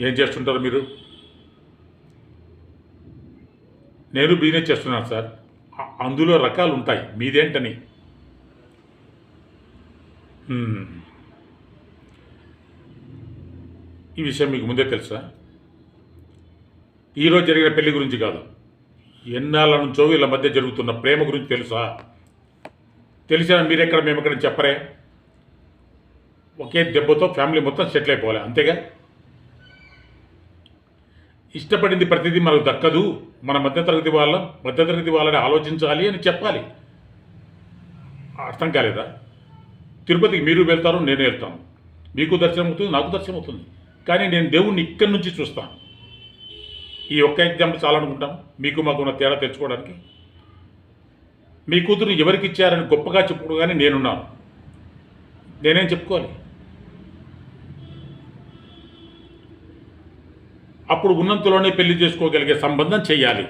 ఏం చేస్తుంటారు మీరు? నేను బిజినెస్ చేస్తున్నాను సార్. అందులో రకాలు ఉంటాయి, మీదేంటని. ఈ విషయం మీకు ముందే తెలుసా? ఈరోజు జరిగిన పెళ్లి గురించి కాదు, ఎన్నాళ్ళ నుంచో వీళ్ళ మధ్య జరుగుతున్న ప్రేమ గురించి తెలుసా? తెలిసినా మీరెక్కడ మేమెక్కడ చెప్పరే? ఒకే దెబ్బతో ఫ్యామిలీ మొత్తం సెటిల్ అయిపోవాలి, అంతేగా? ఇష్టపడింది ప్రతిదీ మనకు దక్కదు, మన మధ్యతరగతి వాళ్ళని ఆలోచించాలి అని చెప్పాలి. అర్థం కాలేదా? తిరుపతికి మీరు వెళ్తారు, నేను వెళ్తాను. మీకు దర్శనం అవుతుంది, నాకు దర్శనం అవుతుంది. కానీ నేను దేవుణ్ణి ఇక్కడి నుంచి చూస్తాను. ఈ ఒక్క ఎగ్జాంపుల్ చాలనుకుంటాను మీకు మాకున్న తేడా తెచ్చుకోవడానికి. మీ కూతురు ఎవరికి ఇచ్చారని గొప్పగా చెప్పుకోగానే నేనున్నాను. నేనేం చెప్పుకోవాలి? అప్పుడు ఉన్నంతలోనే పెళ్లి చేసుకోగలిగే సంబంధం చెయ్యాలి.